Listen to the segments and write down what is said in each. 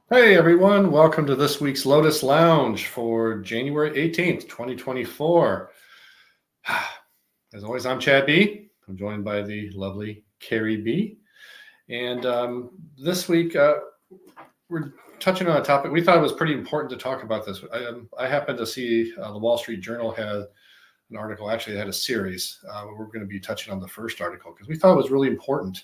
Hey everyone, welcome to this week's Lotus Lounge for January 18th, 2024. As always, I'm Chad B. I'm joined by the lovely Carrie B. And this week, we're touching on a topic we thought it was pretty important to talk about this. I happened to see the Wall Street Journal had an article, actually, they had a series. We're going to be touching on the first article because we thought it was really important.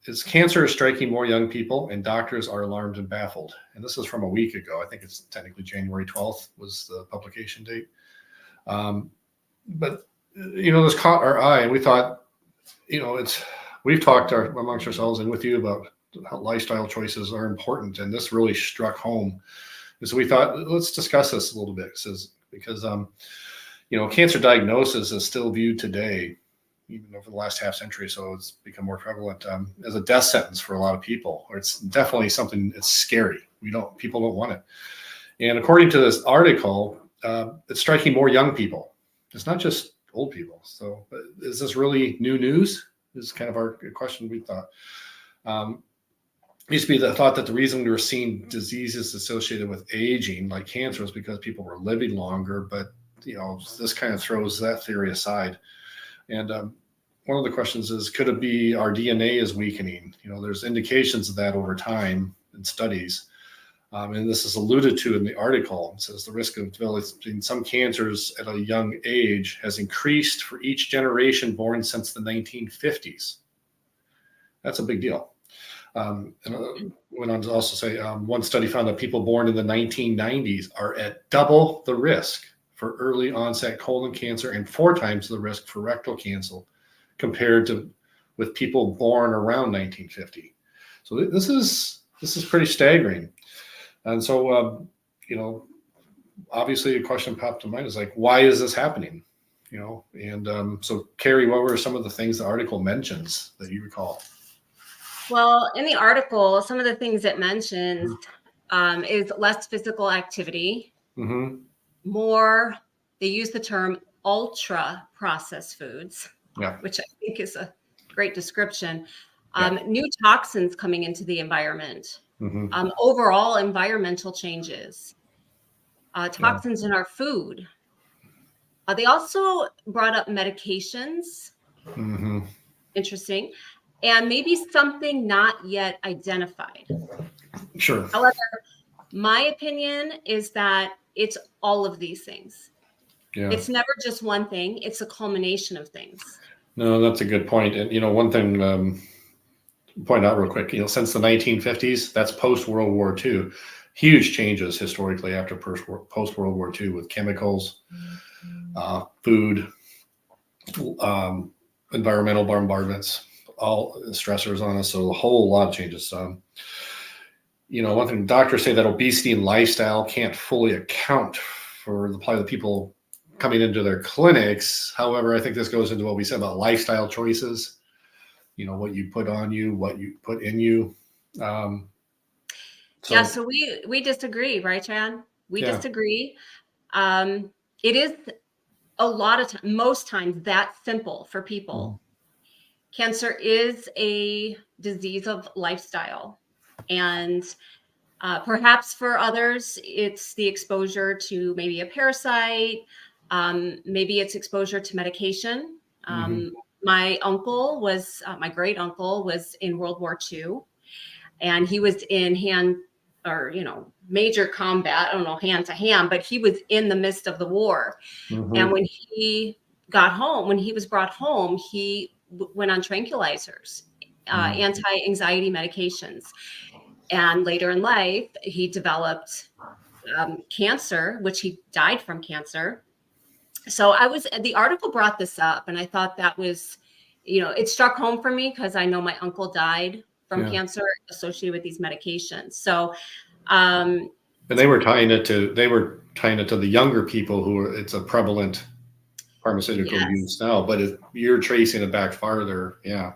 Is cancer is striking more young people, and doctors are alarmed and baffled. And this is from a week ago. I think it's technically January 12th was the publication date. But this caught our eye, and we thought, we've talked amongst ourselves and with you about how lifestyle choices are important, and this really struck home. And so we thought, let's discuss this a little bit, because cancer diagnosis is still viewed today, even over the last half century, so it's become more prevalent as a death sentence for a lot of people, or it's definitely something that's scary. People don't want it. And according to this article, it's striking more young people. It's not just old people. So is this really new news? This is kind of our question we thought. It used to be the thought that the reason we were seeing diseases associated with aging, like cancer, was because people were living longer, but this kind of throws that theory aside. And one of the questions is, could it be our DNA is weakening? There's indications of that over time in studies. And this is alluded to in the article. It says the risk of developing some cancers at a young age has increased for each generation born since the 1950s. That's a big deal. And went on to also say one study found that people born in the 1990s are at double the risk for early onset colon cancer and 4 times the risk for rectal cancer compared to with people born around 1950. So this is pretty staggering. And so, obviously a question popped to mind is like, why is this happening? So Carrie, what were some of the things the article mentions that you recall? Well, in the article, some of the things it mentions is less physical activity, more, they use the term ultra processed foods, which I think is a great description. New toxins coming into the environment, overall environmental changes, toxins in our food. They also brought up medications. Interesting. And maybe something not yet identified. Sure. However, my opinion is that it's all of these things. Yeah. It's never just one thing. It's a culmination of things. No, that's a good point. And, one thing, point out real quick, since the 1950s, that's post-World War II, huge changes historically after post-World War II with chemicals, food, environmental bombardments, all stressors on us. So a whole lot of changes. One thing doctors say that obesity and lifestyle can't fully account for probably the people coming into their clinics. However, I think this goes into what we said about lifestyle choices, what you put on you, what you put in you. So we disagree, right, Chad? We disagree. It is a lot of most times that simple for people. Cancer is a disease of lifestyle. And perhaps for others, it's the exposure to maybe a parasite. Maybe it's exposure to medication. My uncle was, my great uncle was in World War II, and he was in major combat. I don't know, hand to hand, but he was in the midst of the war. And when he got home, when he was brought home, he went on tranquilizers, anti-anxiety medications. And later in life, he developed cancer, which he died from cancer. So the article brought this up, and I thought that was, it struck home for me because I know my uncle died from cancer associated with these medications. So, and they were tying it to the younger people it's a prevalent pharmaceutical use now, but you're tracing it back farther. Yeah.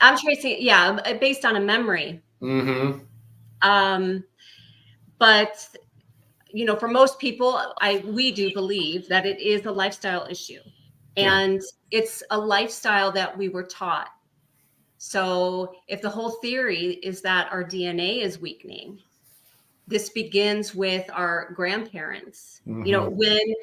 I'm tracing, based on a memory. But for most people, we do believe that it is a lifestyle issue, and it's a lifestyle that we were taught. So if the whole theory is that our DNA is weakening, this begins with our grandparents. When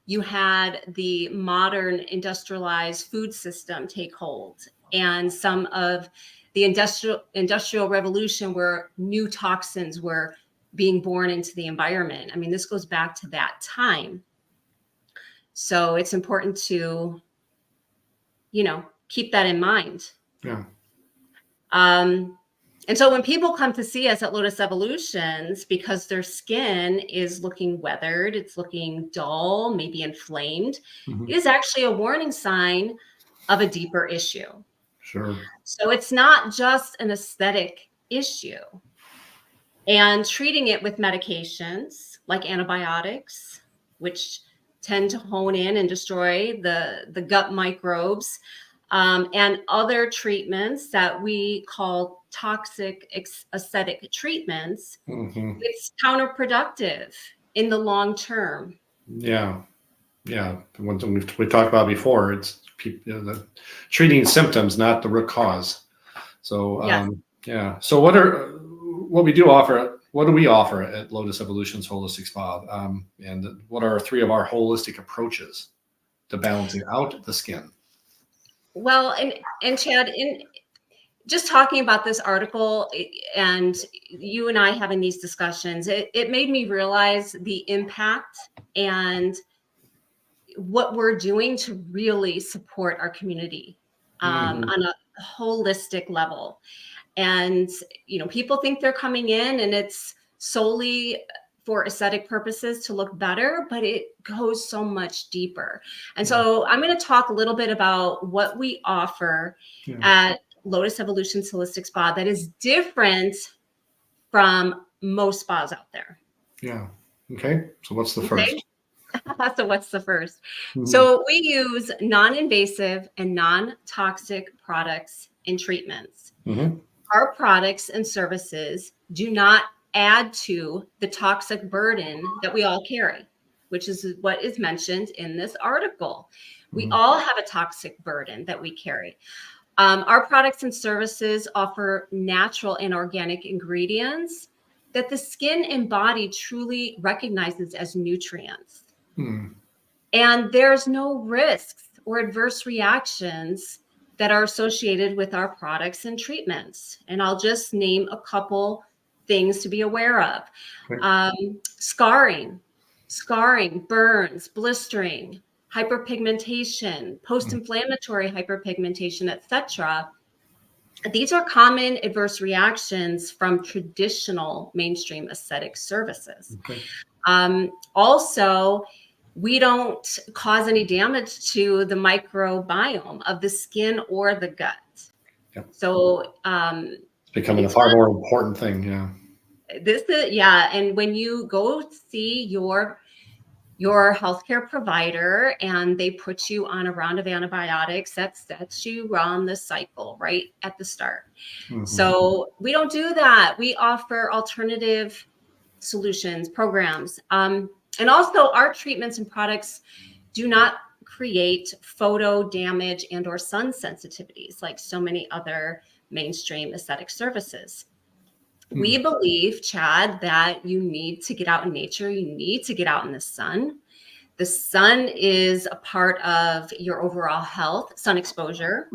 you had the modern industrialized food system take hold, and some of the industrial revolution where new toxins were being born into the environment. I mean, this goes back to that time. So it's important to, keep that in mind. Yeah. And so when people come to see us at Lotus Evolutions because their skin is looking weathered, it's looking dull, maybe inflamed, it is actually a warning sign of a deeper issue. Sure. So it's not just an aesthetic issue. And treating it with medications like antibiotics, which tend to hone in and destroy the gut microbes, and other treatments that we call toxic aesthetic treatments, it's counterproductive in the long term. Yeah. One thing we talked about before, it's the treating symptoms, not the root cause. So Yes. So what do we offer at Lotus Evolutions Holistic Spa, and what are three of our holistic approaches to balancing out the skin? Well, and Chad, in just talking about this article and you and I having these discussions, it made me realize the impact and what we're doing to really support our community on a holistic level. And, people think they're coming in and it's solely for aesthetic purposes to look better, but it goes so much deeper. And so I'm going to talk a little bit about what we offer at Lotus Evolutions Holistic Spa that is different from most spas out there. Yeah. Okay. So what's the first? So what's the first? So we use non-invasive and non-toxic products and treatments. Our products and services do not add to the toxic burden that we all carry, which is what is mentioned in this article. We all have a toxic burden that we carry. Our products and services offer natural and organic ingredients that the skin and body truly recognizes as nutrients. And there's no risks or adverse reactions that are associated with our products and treatments. And I'll just name a couple things to be aware of. Scarring, burns, blistering, hyperpigmentation, post-inflammatory hyperpigmentation, etc. These are common adverse reactions from traditional mainstream aesthetic services. Also, we don't cause any damage to the microbiome of the skin or the gut. So it's becoming a far more important thing. And when you go see your healthcare provider and they put you on a round of antibiotics, that sets you on the cycle right at the start. So we don't do that. We offer alternative solutions, programs. And also our treatments and products do not create photo damage and or sun sensitivities like so many other mainstream aesthetic services. We believe, Chad, that you need to get out in nature. You need to get out in the sun. The sun is a part of your overall health, sun exposure.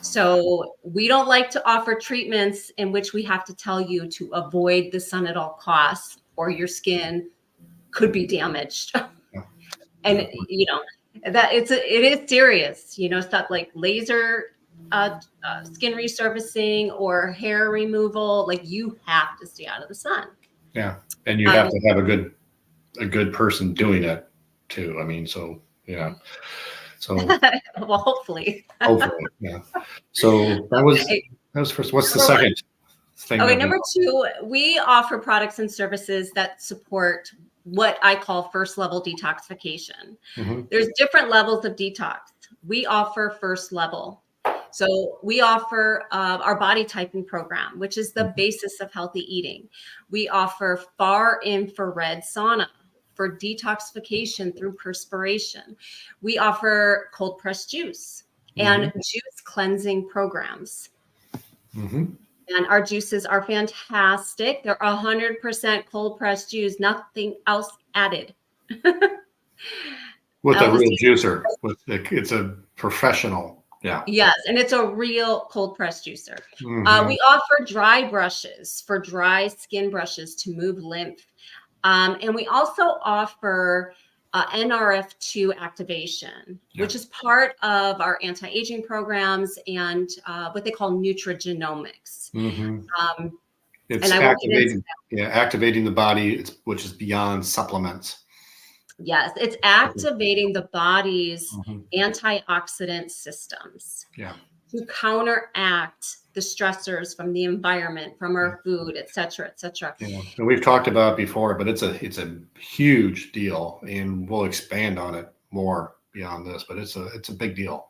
So we don't like to offer treatments in which we have to tell you to avoid the sun at all costs or your skin could be damaged. And, that it is serious, stuff like laser skin resurfacing or hair removal. Like you have to stay out of the sun. Yeah. And you have to have a good person doing it too. I mean, so, So well, hopefully. Yeah. So that was first. What's the second thing? Okay, number two, we offer products and services that support what I call first level detoxification. There's different levels of detox. We offer first level. So we offer our body typing program, which is the basis of healthy eating. We offer far infrared sauna for detoxification through perspiration. We offer cold pressed juice and juice cleansing programs. And our juices are fantastic. They're 100% cold pressed juice, nothing else added. With a real juicer. It's a professional. Yeah. Yes, and it's a real cold pressed juicer. We offer dry brushes for dry skin brushes to move lymph. And we also offer NRF2 activation, which is part of our anti-aging programs and what they call nutrigenomics. It's activating the body, which is beyond supplements. Yes, it's activating the body's antioxidant systems to counteract the stressors from the environment, from our food, et cetera, et cetera. Yeah. And we've talked about it before, but it's a huge deal, and we'll expand on it more beyond this, but it's a big deal.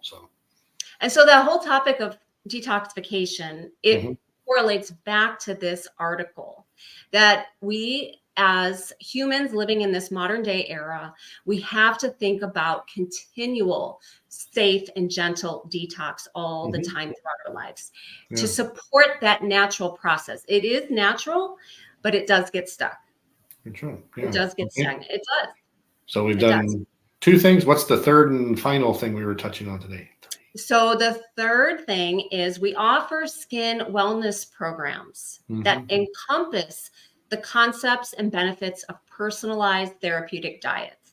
And so that whole topic of detoxification, it correlates back to this article that we, as humans living in this modern day era, we have to think about continual safe and gentle detox all the time throughout our lives to support that natural process. It is natural, but it does get stuck. It does get stagnant. It does. So we've done two things. What's the third and final thing we were touching on today? So the third thing is we offer skin wellness programs that encompass the concepts and benefits of personalized therapeutic diets.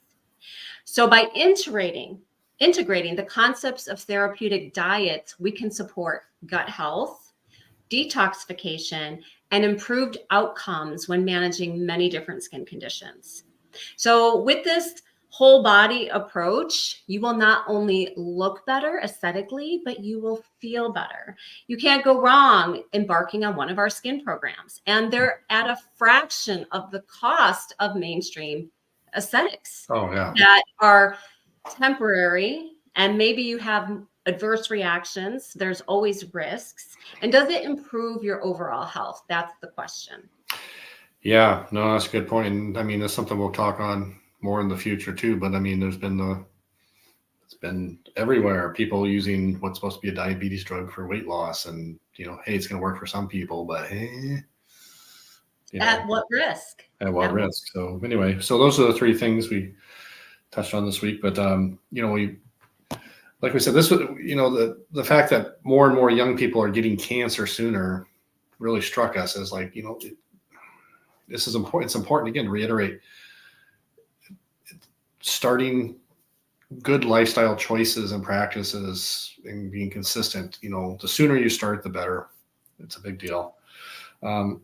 So by integrating the concepts of therapeutic diets, we can support gut health, detoxification, and improved outcomes when managing many different skin conditions. So with this whole body approach, you will not only look better aesthetically, but you will feel better. You can't go wrong embarking on one of our skin programs. And they're at a fraction of the cost of mainstream aesthetics that are temporary. And maybe you have adverse reactions. There's always risks. And does it improve your overall health? That's the question. Yeah, no, that's a good point. And I mean, that's something we'll talk on more in the future too, but I mean, it's been everywhere. People using what's supposed to be a diabetes drug for weight loss, and hey, it's going to work for some people, but at what risk? At what risk? So anyway, so those are the three things we touched on this week. But we, like we said, this was the fact that more and more young people are getting cancer sooner really struck us as like this is important. It's important again to reiterate. Starting good lifestyle choices and practices and being consistent, the sooner you start, the better. It's a big deal. I'm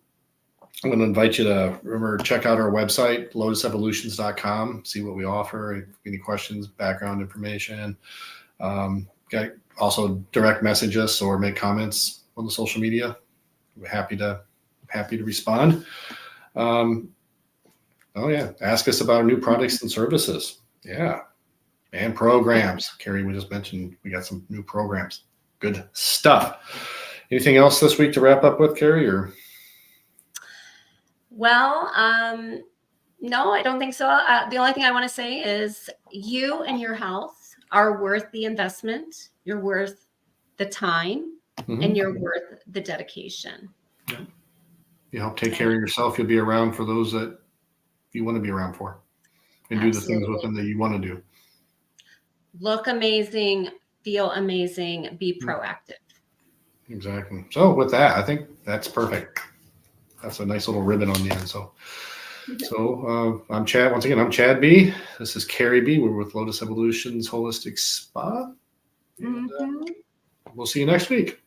going to invite you to remember, check out our website, lotusevolutions.com, see what we offer, any questions, background information. Also direct message us or make comments on the social media. We're happy to respond. Ask us about new products and services. Yeah. And programs. Carrie, we just mentioned we got some new programs. Good stuff. Anything else this week to wrap up with, Carrie? Or? Well, no, I don't think so. The only thing I want to say is you and your health are worth the investment. You're worth the time, and you're worth the dedication. Yeah. You help take care of yourself. You'll be around for those that you want to be around for, and do the things with them that you want to do. Look amazing, feel amazing, be proactive. Exactly. So with that, I think that's perfect. That's a nice little ribbon on the end. So I'm Chad. Once again, I'm Chad B. This is Carrie B. We're with Lotus Evolutions Holistic Spa. And, we'll see you next week.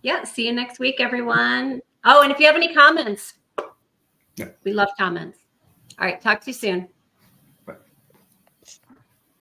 Yeah. See you next week, everyone. Oh, and if you have any comments, we love comments. All right. Talk to you soon.